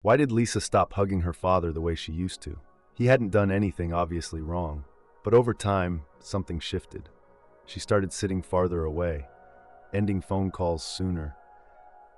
Why did Lisa stop hugging her father the way she used to? He hadn't done anything obviously wrong, but over time, something shifted. She started sitting farther away, ending phone calls sooner,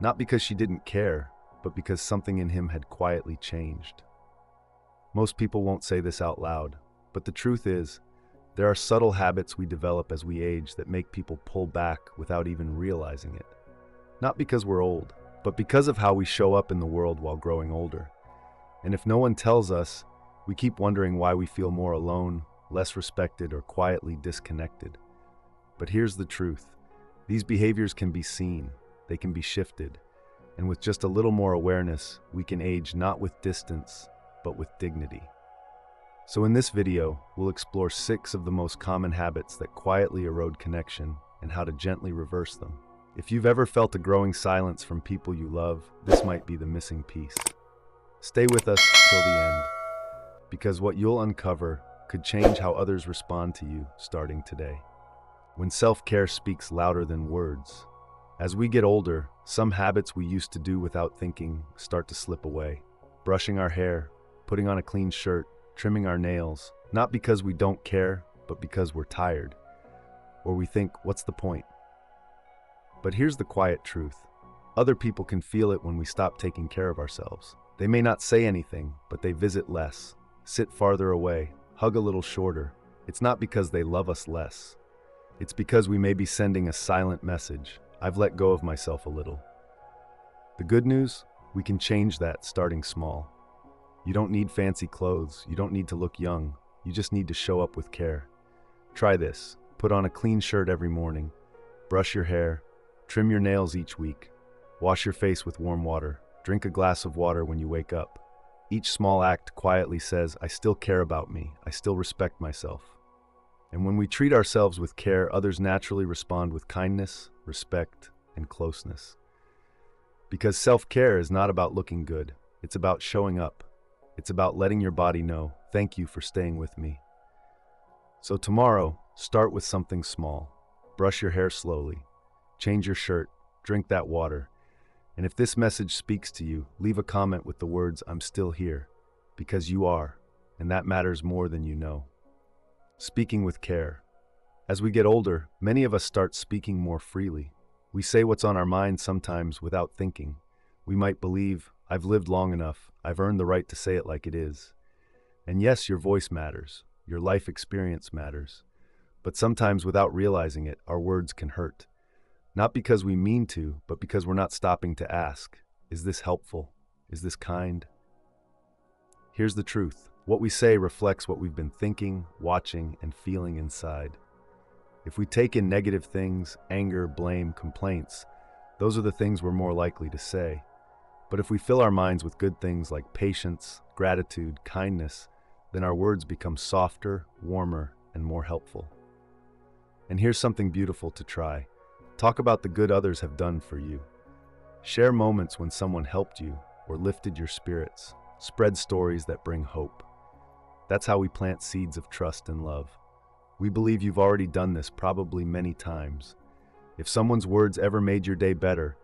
not because she didn't care, but because something in him had quietly changed. Most people won't say this out loud, but the truth is, there are subtle habits we develop as we age that make people pull back without even realizing it. Not because we're old, but because of how we show up in the world while growing older. And if no one tells us, we keep wondering why we feel more alone, less respected, or quietly disconnected. But here's the truth. These behaviors can be seen, they can be shifted, and with just a little more awareness, we can age not with distance, but with dignity. So in this video, we'll explore 6 of the most common habits that quietly erode connection and how to gently reverse them. If you've ever felt a growing silence from people you love, this might be the missing piece. Stay with us till the end, because what you'll uncover could change how others respond to you starting today. When self-care speaks louder than words. As we get older, some habits we used to do without thinking start to slip away. Brushing our hair, putting on a clean shirt, trimming our nails, not because we don't care, but because we're tired. Or we think, what's the point? But here's the quiet truth. Other people can feel it when we stop taking care of ourselves. They may not say anything, but they visit less, sit farther away, hug a little shorter. It's not because they love us less. It's because we may be sending a silent message. I've let go of myself a little. The good news? We can change that starting small. You don't need fancy clothes. You don't need to look young. You just need to show up with care. Try this. Put on a clean shirt every morning. Brush your hair. Trim your nails each week. Wash your face with warm water. Drink a glass of water when you wake up. Each small act quietly says, I still care about me. I still respect myself. And when we treat ourselves with care, others naturally respond with kindness, respect, and closeness. Because self-care is not about looking good. It's about showing up. It's about letting your body know, thank you for staying with me. So tomorrow, start with something small. Brush your hair slowly. Change your shirt. Drink that water. And if this message speaks to you, leave a comment with the words, I'm still here. Because you are, and that matters more than you know. Speaking with care. As we get older, many of us start speaking more freely. We say what's on our mind sometimes without thinking. We might believe, I've lived long enough, I've earned the right to say it like it is. And yes, your voice matters, your life experience matters. But sometimes without realizing it, our words can hurt. Not because we mean to, but because we're not stopping to ask, is this helpful? Is this kind? Here's the truth. What we say reflects what we've been thinking, watching, and feeling inside. If we take in negative things, anger, blame, complaints, those are the things we're more likely to say. But if we fill our minds with good things like patience, gratitude, kindness, then our words become softer, warmer, and more helpful. And here's something beautiful to try. Talk about the good others have done for you. Share moments when someone helped you or lifted your spirits. Spread stories that bring hope. That's how we plant seeds of trust and love. We believe you've already done this probably many times. If someone's words ever made your day better,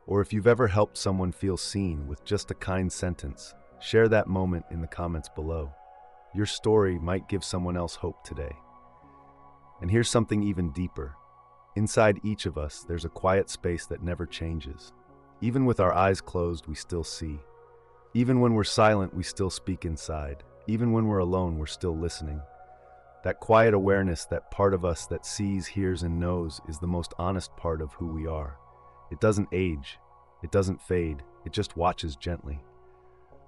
or if you've ever helped someone feel seen with just a kind sentence, share that moment in the comments below. Your story might give someone else hope today. And here's something even deeper. Inside each of us, there's a quiet space that never changes. Even with our eyes closed, we still see. Even when we're silent, we still speak inside. Even when we're alone, we're still listening. That quiet awareness, that part of us that sees, hears, and knows is the most honest part of who we are. It doesn't age. It doesn't fade. It just watches gently.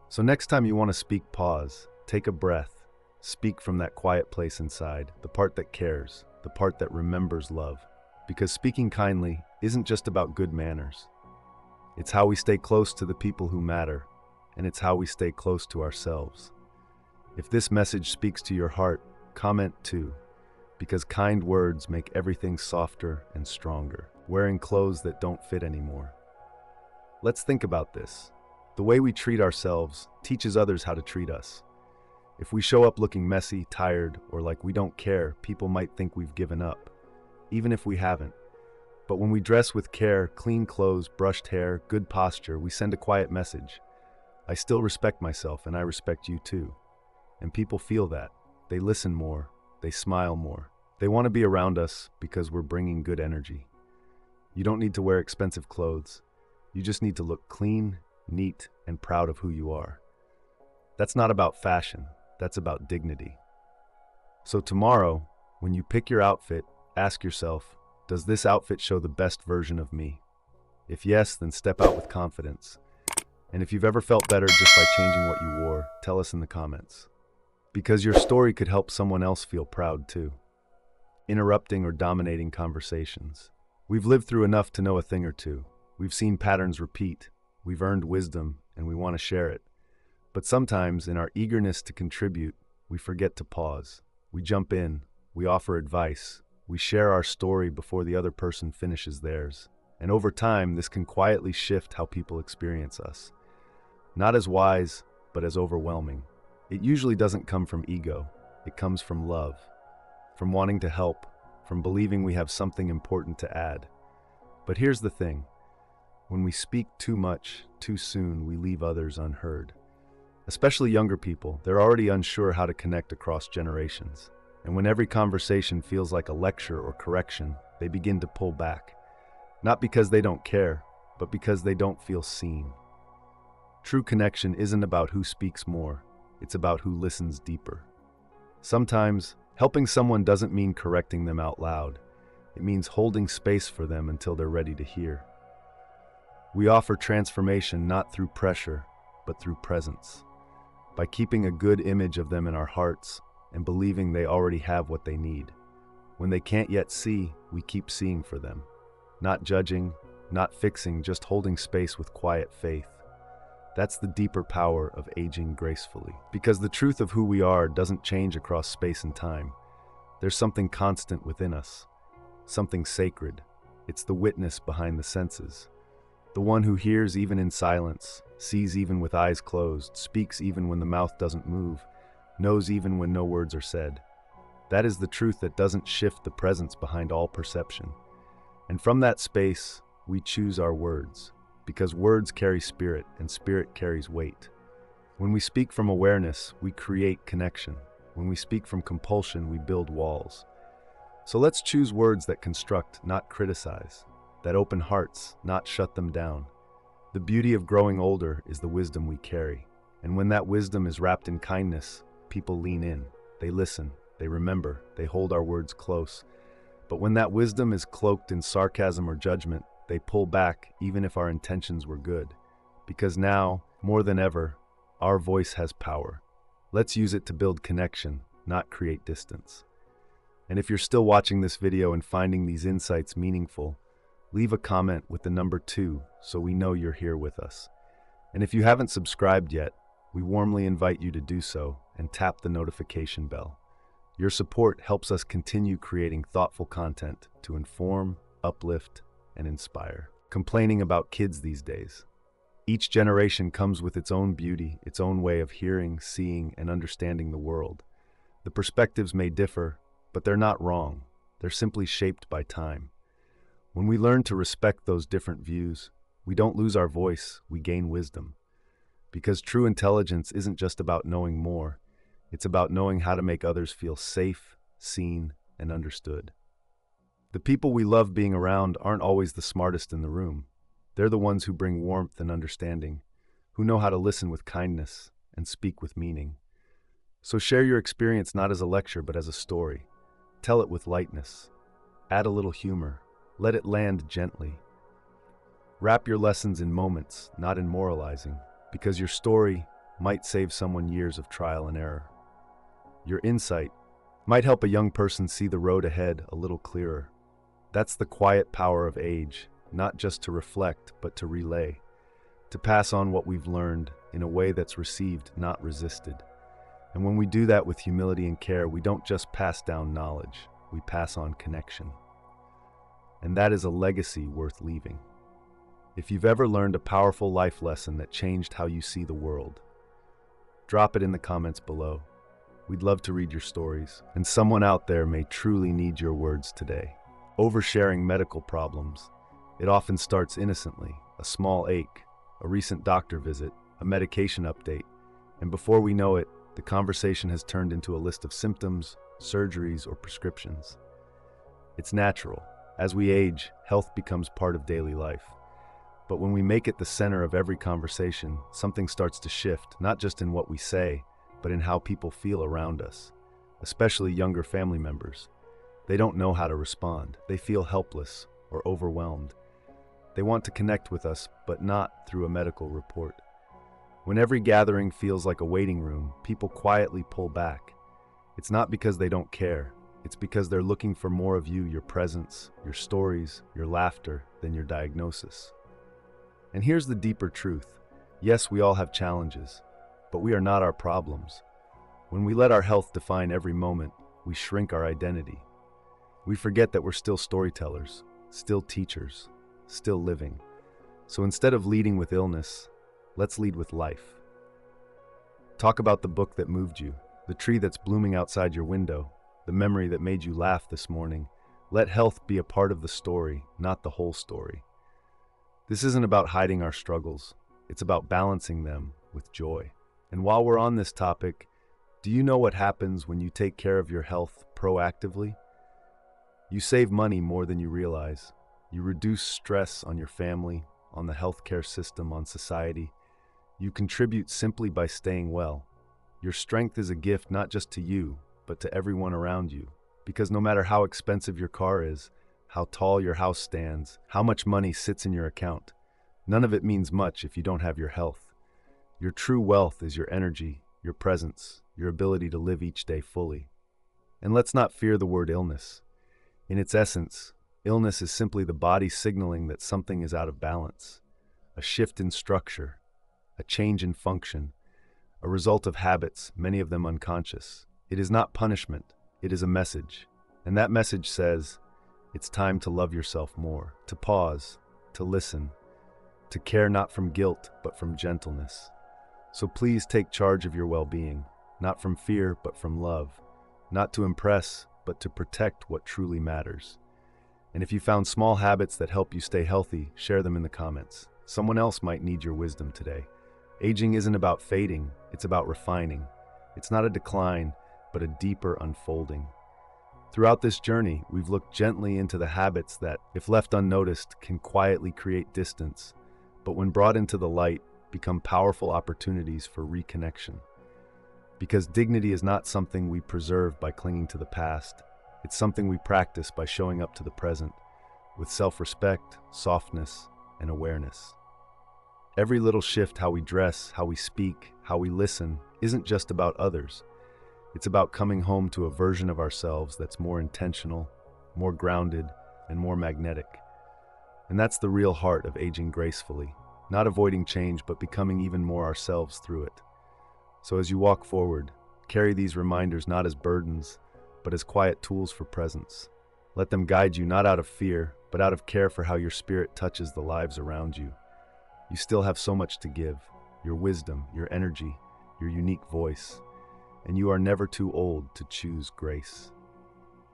So next time you want to speak, pause. Take a breath. Speak from that quiet place inside, the part that cares, the part that remembers love. Because speaking kindly isn't just about good manners. It's how we stay close to the people who matter, and it's how we stay close to ourselves. If this message speaks to your heart, comment too, because kind words make everything softer and stronger, wearing clothes that don't fit anymore. Let's think about this. The way we treat ourselves teaches others how to treat us. If we show up looking messy, tired, or like we don't care, people might think we've given up, even if we haven't. But when we dress with care, clean clothes, brushed hair, good posture, we send a quiet message. I still respect myself and I respect you too. And people feel that. They listen more. They smile more. They want to be around us because we're bringing good energy. You don't need to wear expensive clothes. You just need to look clean, neat, and proud of who you are. That's not about fashion. That's about dignity. So tomorrow, when you pick your outfit, ask yourself, does this outfit show the best version of me? If yes, then step out with confidence. And if you've ever felt better just by changing what you wore, tell us in the comments. Because your story could help someone else feel proud too. Interrupting or dominating conversations. We've lived through enough to know a thing or two. We've seen patterns repeat. We've earned wisdom, and we want to share it. But sometimes, in our eagerness to contribute, we forget to pause. We jump in, we offer advice, we share our story before the other person finishes theirs. And over time, this can quietly shift how people experience us. Not as wise, but as overwhelming. It usually doesn't come from ego. It comes from love, from wanting to help, from believing we have something important to add. But here's the thing. When we speak too much, too soon, we leave others unheard. Especially younger people, they're already unsure how to connect across generations. And when every conversation feels like a lecture or correction, they begin to pull back. Not because they don't care, but because they don't feel seen. True connection isn't about who speaks more, it's about who listens deeper. Sometimes, helping someone doesn't mean correcting them out loud. It means holding space for them until they're ready to hear. We offer transformation not through pressure, but through presence. By keeping a good image of them in our hearts and believing they already have what they need. When they can't yet see, we keep seeing for them. Not judging, not fixing, just holding space with quiet faith. That's the deeper power of aging gracefully. Because the truth of who we are doesn't change across space and time. There's something constant within us, something sacred. It's the witness behind the senses. The one who hears even in silence, sees even with eyes closed, speaks even when the mouth doesn't move, knows even when no words are said. That is the truth that doesn't shift the presence behind all perception. And from that space, we choose our words, because words carry spirit and spirit carries weight. When we speak from awareness, we create connection. When we speak from compulsion, we build walls. So let's choose words that construct, not criticize, that open hearts, not shut them down. The beauty of growing older is the wisdom we carry. And when that wisdom is wrapped in kindness, people lean in, they listen, they remember, they hold our words close. But when that wisdom is cloaked in sarcasm or judgment, they pull back even if our intentions were good. Because now, more than ever, our voice has power. Let's use it to build connection, not create distance. And if you're still watching this video and finding these insights meaningful, leave a comment with the number 2 so we know you're here with us. And if you haven't subscribed yet, we warmly invite you to do so and tap the notification bell. Your support helps us continue creating thoughtful content to inform, uplift, and inspire. Complaining about kids these days. Each generation comes with its own beauty, its own way of hearing, seeing, and understanding the world. The perspectives may differ, but they're not wrong. They're simply shaped by time. When we learn to respect those different views, we don't lose our voice, we gain wisdom. Because true intelligence isn't just about knowing more, it's about knowing how to make others feel safe, seen, and understood. The people we love being around aren't always the smartest in the room. They're the ones who bring warmth and understanding, who know how to listen with kindness and speak with meaning. So share your experience not as a lecture but as a story. Tell it with lightness. Add a little humor. Let it land gently. Wrap your lessons in moments, not in moralizing, because your story might save someone years of trial and error. Your insight might help a young person see the road ahead a little clearer. That's the quiet power of age, not just to reflect, but to relay, to pass on what we've learned in a way that's received, not resisted. And when we do that with humility and care, we don't just pass down knowledge, we pass on connection. And that is a legacy worth leaving. If you've ever learned a powerful life lesson that changed how you see the world, drop it in the comments below. We'd love to read your stories, and someone out there may truly need your words today. Oversharing medical problems. It often starts innocently, a small ache, a recent doctor visit, a medication update, and before we know it, the conversation has turned into a list of symptoms, surgeries, or prescriptions. It's natural. As we age, health becomes part of daily life. But when we make it the center of every conversation, something starts to shift, not just in what we say, but in how people feel around us, especially younger family members. They don't know how to respond. They feel helpless or overwhelmed. They want to connect with us, but not through a medical report. When every gathering feels like a waiting room, people quietly pull back. It's not because they don't care. It's because they're looking for more of you, your presence, your stories, your laughter, than your diagnosis. And here's the deeper truth. Yes, we all have challenges, but we are not our problems. When we let our health define every moment, we shrink our identity. We forget that we're still storytellers, still teachers, still living. So instead of leading with illness, let's lead with life. Talk about the book that moved you, the tree that's blooming outside your window, the memory that made you laugh this morning. Let health be a part of the story, not the whole story. This isn't about hiding our struggles. It's about balancing them with joy. And while we're on this topic, do you know what happens when you take care of your health proactively? You save money more than you realize. You reduce stress on your family, on the healthcare system, on society. You contribute simply by staying well. Your strength is a gift not just to you, but to everyone around you. Because no matter how expensive your car is, how tall your house stands, how much money sits in your account, none of it means much if you don't have your health. Your true wealth is your energy, your presence, your ability to live each day fully. And let's not fear the word illness. In its essence, illness is simply the body signaling that something is out of balance, a shift in structure, a change in function, a result of habits, many of them unconscious. It is not punishment, it is a message. And that message says, it's time to love yourself more, to pause, to listen, to care not from guilt, but from gentleness. So please take charge of your well-being, not from fear, but from love, not to impress, but to protect what truly matters. And if you found small habits that help you stay healthy, share them in the comments. Someone else might need your wisdom today. Aging isn't about fading, it's about refining. It's not a decline, but a deeper unfolding. Throughout this journey, we've looked gently into the habits that, if left unnoticed, can quietly create distance, but when brought into the light, become powerful opportunities for reconnection. Because dignity is not something we preserve by clinging to the past. It's something we practice by showing up to the present, with self-respect, softness, and awareness. Every little shift, how we dress, how we speak, how we listen, isn't just about others. It's about coming home to a version of ourselves that's more intentional, more grounded, and more magnetic. And that's the real heart of aging gracefully, not avoiding change, but becoming even more ourselves through it. So as you walk forward, carry these reminders not as burdens, but as quiet tools for presence. Let them guide you not out of fear, but out of care for how your spirit touches the lives around you. You still have so much to give, your wisdom, your energy, your unique voice, and you are never too old to choose grace.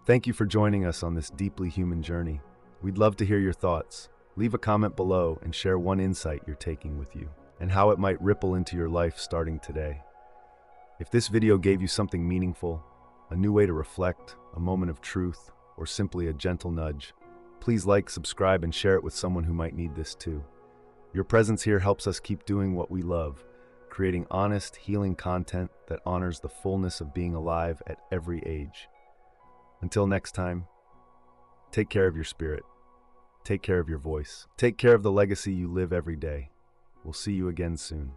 Thank you for joining us on this deeply human journey. We'd love to hear your thoughts. Leave a comment below and share one insight you're taking with you, and how it might ripple into your life starting today. If this video gave you something meaningful, a new way to reflect, a moment of truth, or simply a gentle nudge, please like, subscribe, and share it with someone who might need this too. Your presence here helps us keep doing what we love, creating honest, healing content that honors the fullness of being alive at every age. Until next time, take care of your spirit, take care of your voice, take care of the legacy you live every day. We'll see you again soon.